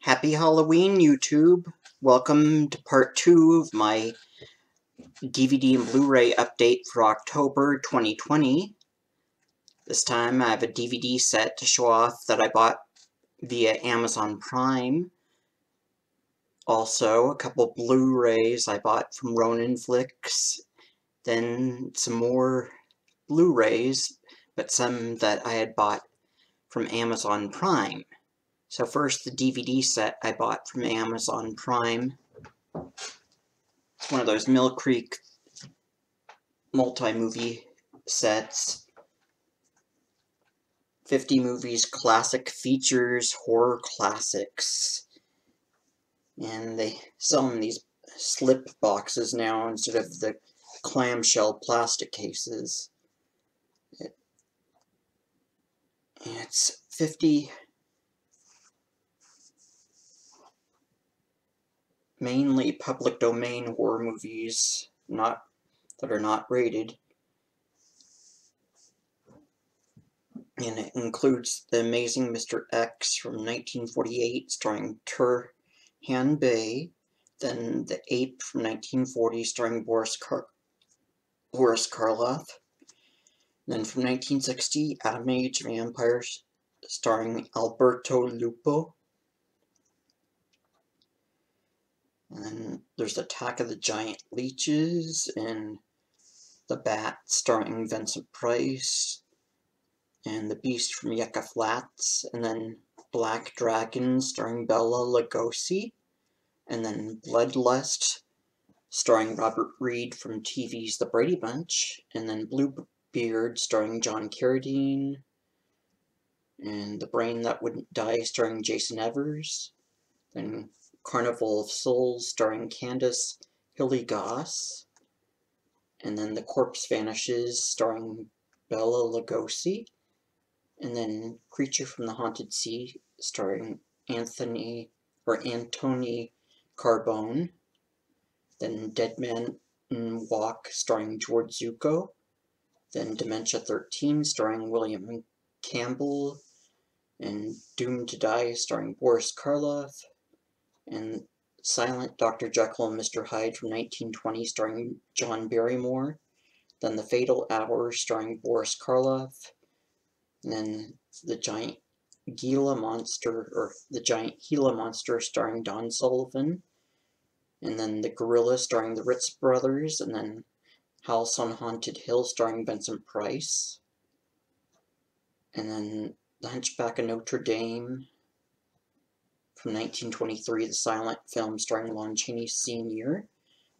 Happy Halloween, YouTube! Welcome to part 2 of my DVD and Blu-ray update for October 2020. This time I have a DVD set to show off that I bought via Amazon Prime. Also, a couple Blu-rays I bought from Ronin Flicks. Then some more Blu-rays, but some that I had bought from Amazon Prime. So first, the DVD set I bought from Amazon Prime. It's one of those Mill Creek multi-movie sets. 50 movies, classic features, horror classics. And they sell them in these slip boxes now instead of the clamshell plastic cases. It's 50 mainly public domain horror movies that are not rated. And it includes The Amazing Mr. X from 1948, starring Turhan Bey. Then The Ape from 1940, starring Boris Karloff. Then from 1960, Adam Age of Vampires, starring Alberto Lupo. And then there's Attack of the Giant Leeches and The Bat, starring Vincent Price. And The Beast from Yucca Flats. And then Black Dragon, starring Bela Lugosi. And then Bloodlust, starring Robert Reed from TV's The Brady Bunch. And then Bluebeard, starring John Carradine. And The Brain That Wouldn't Die, starring Jason Evers. Then Carnival of Souls, starring Candice Hilly-Goss. And then The Corpse Vanishes, starring Bela Lugosi. And then Creature from the Haunted Sea, starring Anthony Carbone. Then Dead Man Walk, starring George Zucco. Then Dementia 13, starring William Campbell. And Doomed to Die, starring Boris Karloff. And Silent Dr. Jekyll and Mr. Hyde from 1920, starring John Barrymore. Then The Fatal Hour, starring Boris Karloff. And then The Giant Gila Monster, starring Don Sullivan. And then The Gorilla, starring the Ritz Brothers. And then House on Haunted Hill, starring Vincent Price. And then The Hunchback of Notre Dame from 1923, the silent film starring Lon Chaney Sr.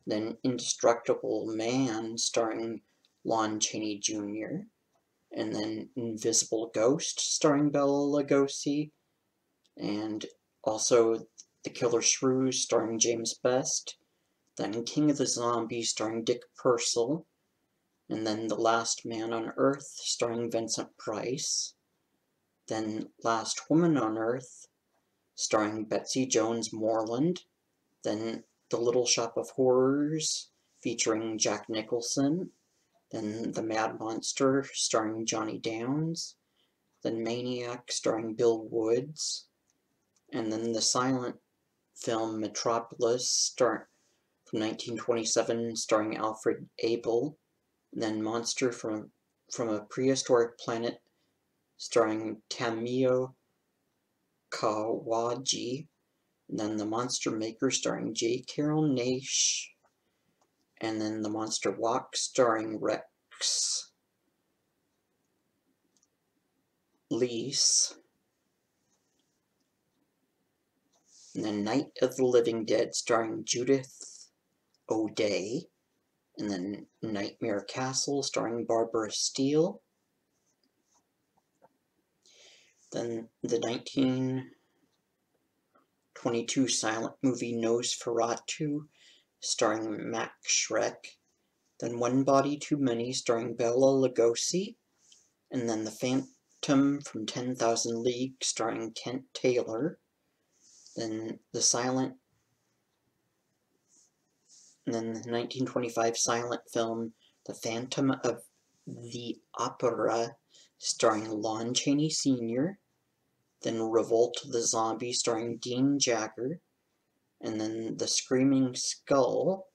Then Indestructible Man, starring Lon Chaney Jr. And then Invisible Ghost, starring Bela Lugosi. And also The Killer Shrews, starring James Best. Then King of the Zombies, starring Dick Purcell. And then The Last Man on Earth, starring Vincent Price. Then Last Woman on Earth, starring Betsy Jones Moreland. Then The Little Shop of Horrors, featuring Jack Nicholson. Then The Mad Monster, starring Johnny Downs. Then Maniac, starring Bill Woods. And then the silent film Metropolis, from 1927, starring Alfred Abel. And then Monster from a Prehistoric Planet, starring Tamio Kawaji. And then The Monster Maker, starring J. Carrol Naish. And then The Monster Walk, starring Rex Leese. And then Night of the Living Dead, starring Judith O'Dea. And then Nightmare Castle, starring Barbara Steele. Then the 1922 silent movie Nosferatu, starring Max Schreck. Then One Body Too Many, starring Bela Lugosi. And then The Phantom from 10,000 Leagues, starring Kent Taylor. Then the 1925 silent film The Phantom of the Opera, starring Lon Chaney Sr. then Revolt of the Zombie starring Dean Jagger, and then The Screaming Skull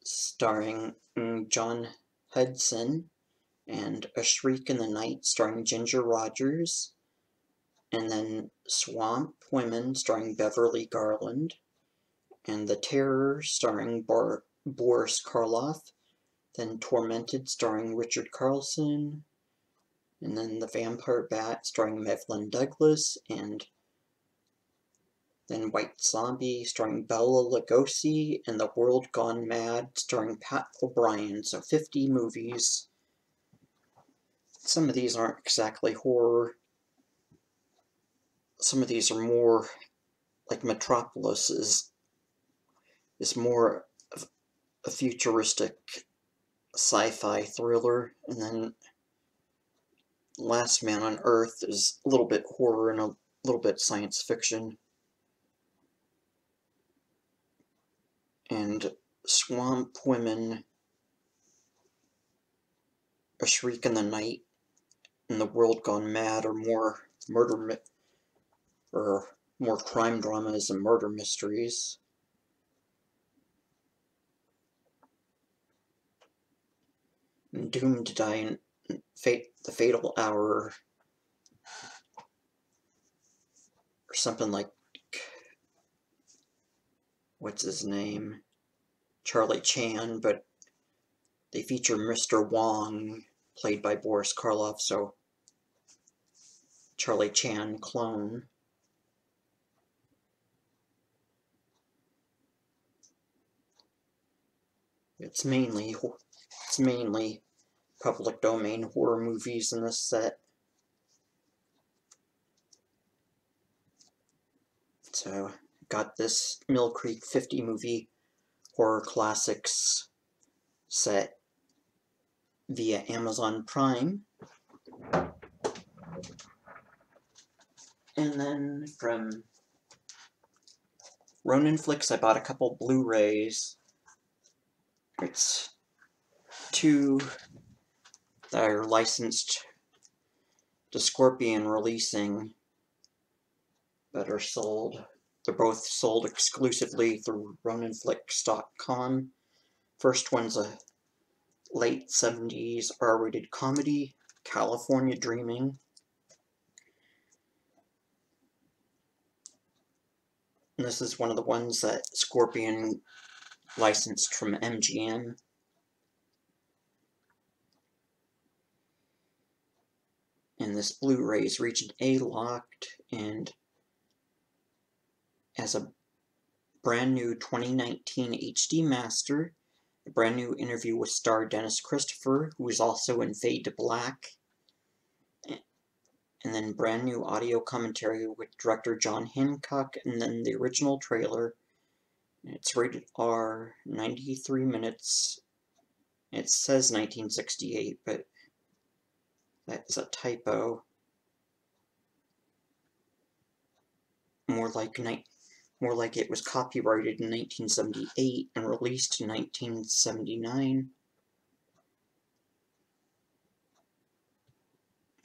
starring John Hudson, and A Shriek in the Night starring Ginger Rogers, and then Swamp Women starring Beverly Garland, and The Terror starring Boris Karloff, then Tormented starring Richard Carlson, and then The Vampire Bat starring Mevlyn Douglas, and then White Zombie starring Bela Lugosi, and The World Gone Mad starring Pat O'Brien. So 50 movies. Some of these aren't exactly horror. Some of these are more, like Metropolis is more of a futuristic sci-fi thriller, and then Last Man on Earth is a little bit horror and a little bit science fiction. And Swamp Women, A Shriek in the Night, and The World Gone Mad are more more crime dramas and murder mysteries. And Doomed to Die in The Fatal Hour, or something like, what's his name? Charlie Chan, but they feature Mr. Wong, played by Boris Karloff, so Charlie Chan clone. It's mainly public domain horror movies in this set. So, got this Mill Creek 50 movie horror classics set via Amazon Prime. And then from Ronin Flicks, I bought a couple Blu-rays. It's 2 that are licensed to Scorpion Releasing that are sold. They're both sold exclusively through RoninFlix.com. First one's a late 70s R-rated comedy, California Dreaming. And this is one of the ones that Scorpion licensed from MGM. And this Blu-ray is Region A locked and has a brand new 2019 HD master, a brand new interview with star Dennis Christopher, who is also in Fade to Black, and then brand new audio commentary with director John Hancock, and then the original trailer. It's rated R, 93 minutes. It says 1968, but that's a typo. More like it was copyrighted in 1978 and released in 1979.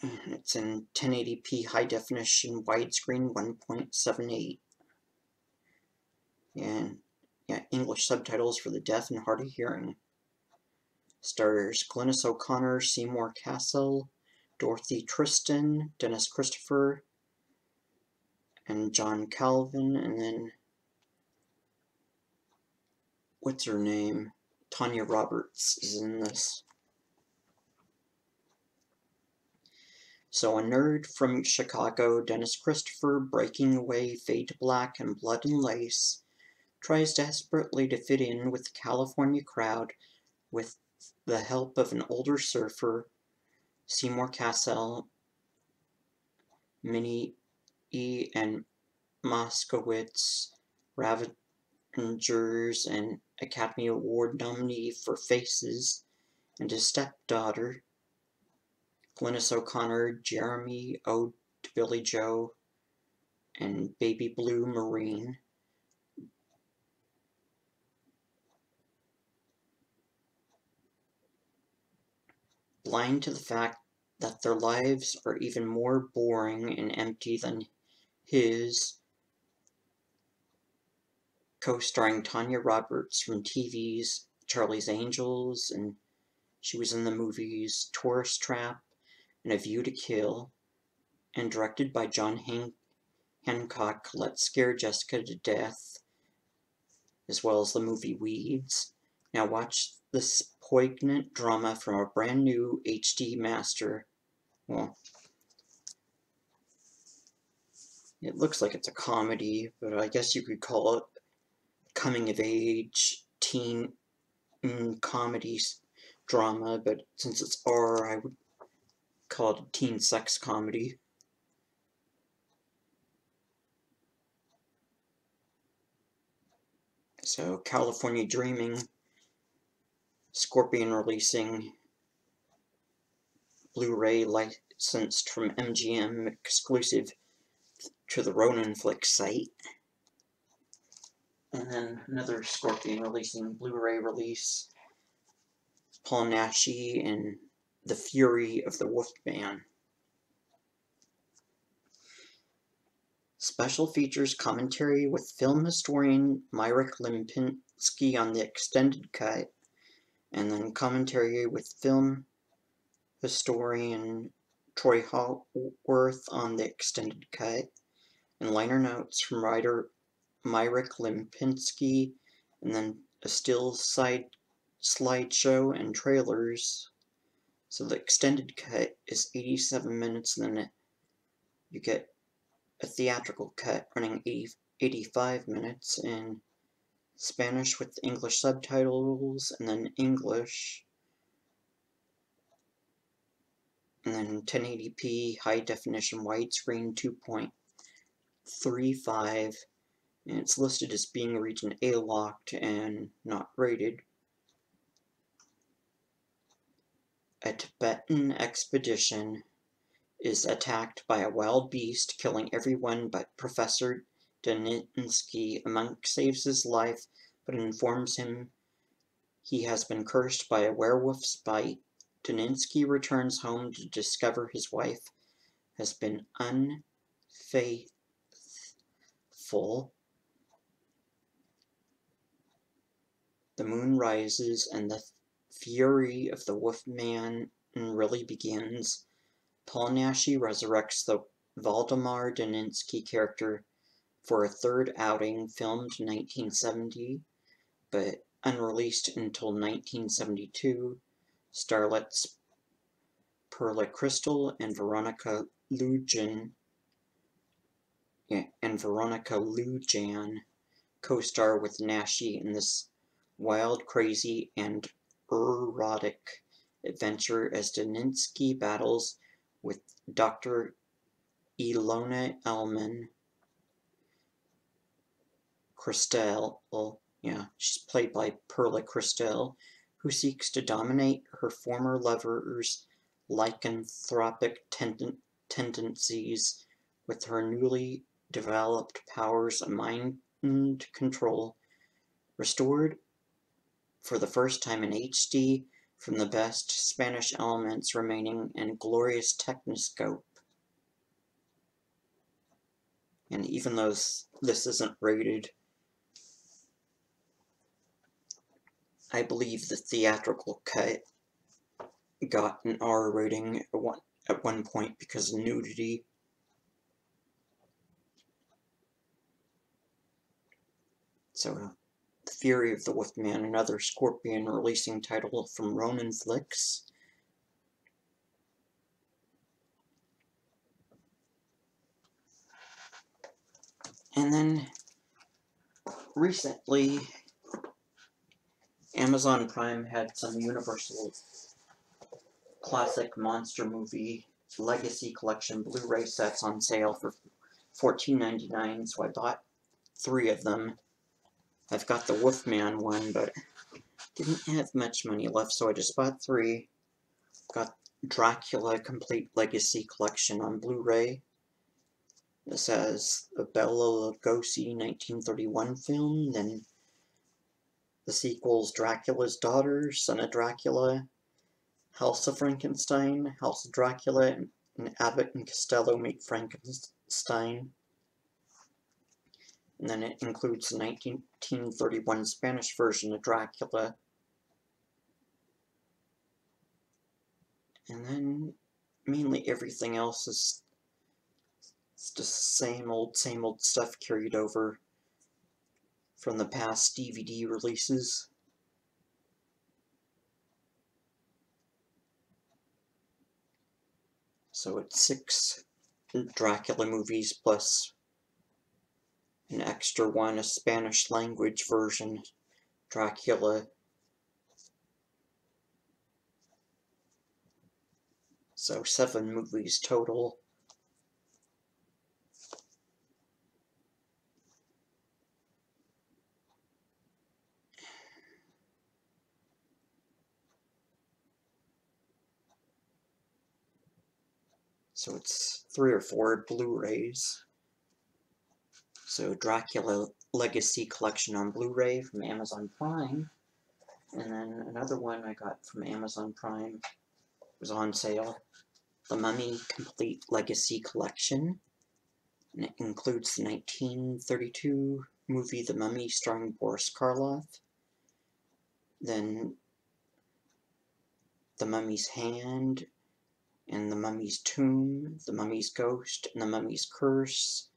It's in 1080p high definition widescreen 1.78. And yeah, English subtitles for the deaf and hard of hearing. Stars Glynis O'Connor, Seymour Cassel, Dorothy Tristan, Dennis Christopher, and John Calvin, and then what's her name? Tanya Roberts is in this. So a nerd from Chicago, Dennis Christopher, breaking away, Fade to Black, and Blood and Lace, tries desperately to fit in with the California crowd with the help of an older surfer, Seymour Cassel, Minnie E. and Moskowitz, Ravengers, and Academy Award nominee for Faces, and his stepdaughter, Glynis O'Connor, Jeremy Ode to Billy Joe, and Baby Blue Marine. Blind to the fact that their lives are even more boring and empty than his, co-starring Tanya Roberts from TV's Charlie's Angels, and she was in the movies Tourist Trap and A View to Kill, and directed by John Hancock, Let's Scare Jessica to Death, as well as the movie Weeds. Now watch this poignant drama from a brand new HD master. Well, it looks like it's a comedy, but I guess you could call it coming-of-age teen comedy drama, but since it's R, I would call it a teen sex comedy. So, California Dreaming, Scorpion releasing Blu-ray licensed from MGM, exclusive to the Ronanflix site. And then another Scorpion releasing Blu-ray release, Paul Naschy and The Fury of the Wolfman. Special features commentary with film historian Myrick Lempinski on the extended cut, and then commentary with film historian Troy Haworth on the extended cut, and liner notes from writer Myrick Lempinski, and then a still slideshow and trailers. So the extended cut is 87 minutes, and then you get a theatrical cut running 85 minutes in Spanish with English subtitles, and then English, and then 1080p high definition widescreen 2.35, and it's listed as being region A locked and not rated. A Tibetan expedition is attacked by a wild beast, killing everyone but Professor Daninsky. A monk saves his life, but informs him he has been cursed by a werewolf's bite. Daninsky returns home to discover his wife has been unfaithful. The moon rises, and the fury of the Wolfman really begins. Paul Naschy resurrects the Valdemar Daninsky character for a third outing, filmed in 1970, but unreleased until 1972. Starlets Perla Crystal and Veronica Lujan co-star with Naschy in this wild, crazy, and erotic adventure as Daninsky battles with Dr. Ilona Elman Christel, she's played by Perla Crystal, who seeks to dominate her former lover's lycanthropic tendencies with her newly developed powers of mind control, restored for the first time in HD from the best Spanish elements remaining and glorious Techniscope. And even though this isn't rated, I believe the theatrical cut got an R rating at one point because of nudity. So, The Fury of the Wolfman, another Scorpion releasing title from Ronanflix. And then, recently, Amazon Prime had some Universal Classic Monster Movie Legacy Collection Blu-ray sets on sale for $14.99, so I bought 3 of them. I've got the Wolfman one, but didn't have much money left, so I just bought 3. Got Dracula Complete Legacy Collection on Blu-ray. This has the Bela Lugosi 1931 film, then the sequels Dracula's Daughter, Son of Dracula, House of Frankenstein, House of Dracula, and Abbott and Costello Meet Frankenstein. And then it includes the 1931 Spanish version of Dracula. And then mainly everything else is just same old stuff carried over from the past DVD releases. So it's 6 Dracula movies plus an extra one, a Spanish language version, Dracula. So 7 movies total. So it's 3 or 4 Blu-rays. So Dracula Legacy Collection on Blu-ray from Amazon Prime. And then another one I got from Amazon Prime was on sale. The Mummy Complete Legacy Collection. And it includes the 1932 movie The Mummy starring Boris Karloff. Then The Mummy's Hand, and The Mummy's Tomb, The Mummy's Ghost, and The Mummy's Curse.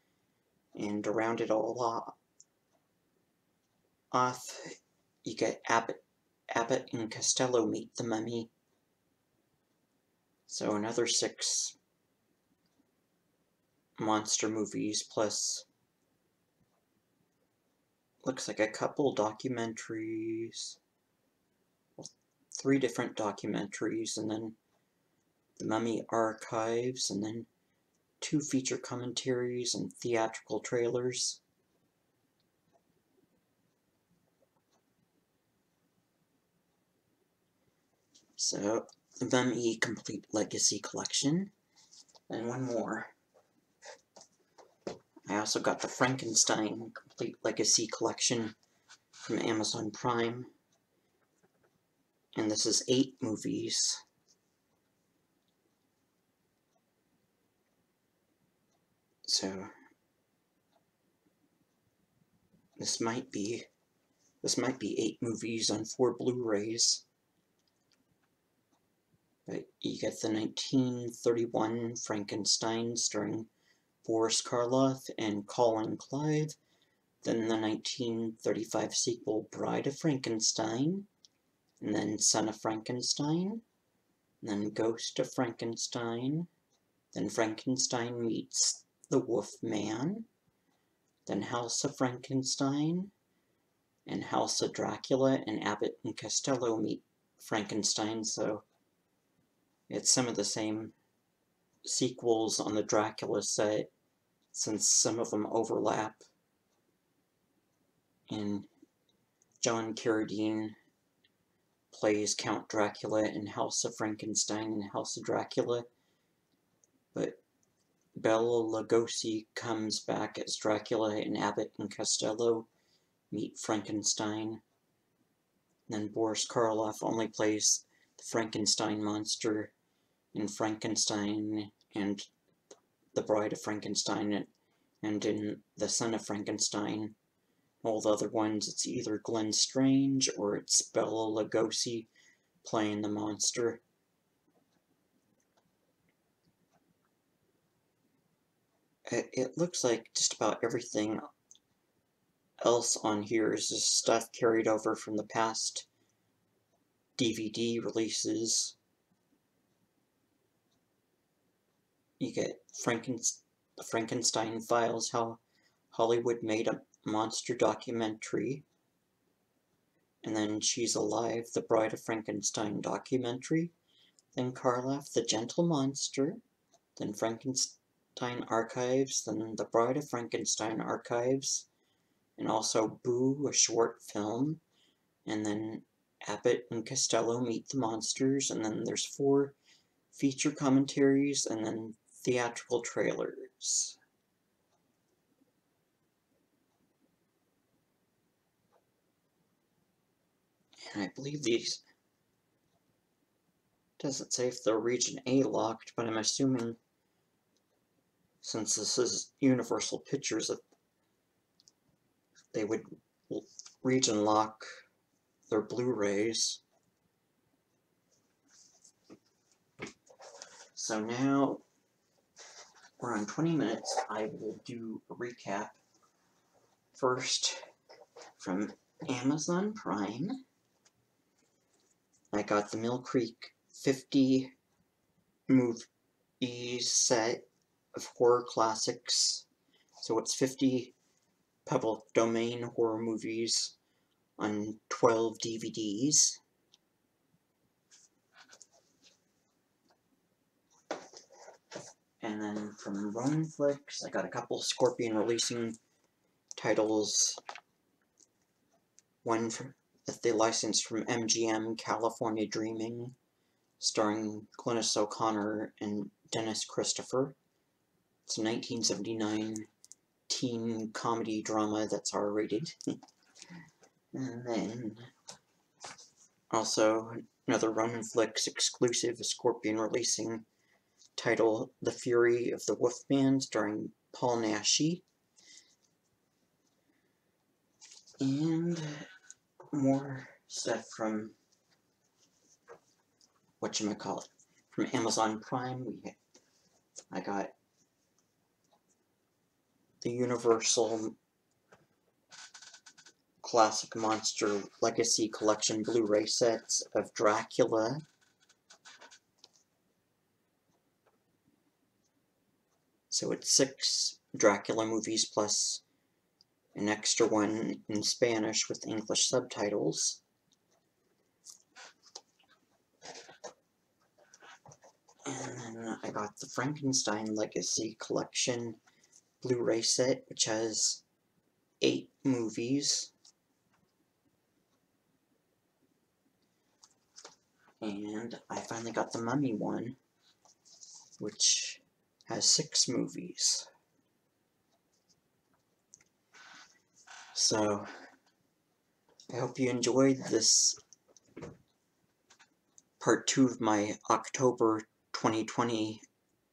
And to round it all off, you get Abbott and Costello Meet the Mummy. So another 6 monster movies plus looks like a couple documentaries, 3 different documentaries, and then the Mummy Archives, and then 2 feature commentaries and theatrical trailers. So, the Mummy Complete Legacy Collection, and one more. I also got the Frankenstein Complete Legacy Collection from Amazon Prime, and this is 8 movies. So, this might be 8 movies on 4 Blu-rays. But you get the 1931 Frankenstein starring Boris Karloff and Colin Clive, then the 1935 sequel Bride of Frankenstein, and then Son of Frankenstein, and then Ghost of Frankenstein, then Frankenstein Meets the Wolf Man, then House of Frankenstein, and House of Dracula, and Abbott and Costello Meet Frankenstein, so it's some of the same sequels on the Dracula set, since some of them overlap. And John Carradine plays Count Dracula in House of Frankenstein and House of Dracula, but Bela Lugosi comes back as Dracula, and Abbott and Costello Meet Frankenstein. And then Boris Karloff only plays the Frankenstein monster in Frankenstein and the Bride of Frankenstein, and in The Son of Frankenstein. All the other ones, it's either Glenn Strange or it's Bela Lugosi playing the monster. It looks like just about everything else on here is just stuff carried over from the past DVD releases. You get the Frankenstein Files, how Hollywood made a monster documentary, and then She's Alive, the Bride of Frankenstein documentary, then Karloff, the Gentle Monster, then Frankenstein Archives, then the Bride of Frankenstein Archives, and also Boo, a short film, and then Abbott and Costello Meet the Monsters, and then there's 4 feature commentaries, and then theatrical trailers. And I believe these Doesn't say if they're region A locked, but I'm assuming since this is Universal Pictures that they would region lock their Blu-rays. So now we're on 20 minutes. I will do a recap. First, from Amazon Prime, I got the Mill Creek 50 movie set of horror classics. So it's 50 public domain horror movies on 12 DVDs. And then from Roneflix, I got a couple Scorpion releasing titles. One that they licensed from MGM, California Dreaming, starring Glynis O'Connor and Dennis Christopher. It's a 1979 teen comedy drama that's R-rated. And then also another Roneflix exclusive Scorpion releasing title, The Fury of the Wolfman, starring Paul Naschy. And more stuff from from Amazon Prime. I got the Universal Classic Monster Legacy Collection Blu-ray sets of Dracula. So it's 6 Dracula movies plus an extra one in Spanish with English subtitles. And then I got the Frankenstein Legacy Collection Blu-ray set, which has 8 movies. And I finally got the Mummy one, which has 6 movies. So, I hope you enjoyed this part 2 of my October 2020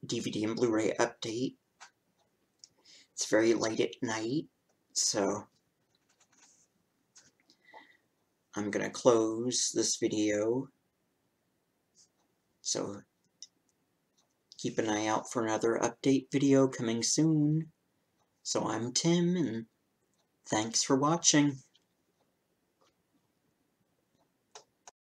DVD and Blu-ray update. It's very late at night, so I'm gonna close this video. So keep an eye out for another update video coming soon. So I'm Tim, and thanks for watching.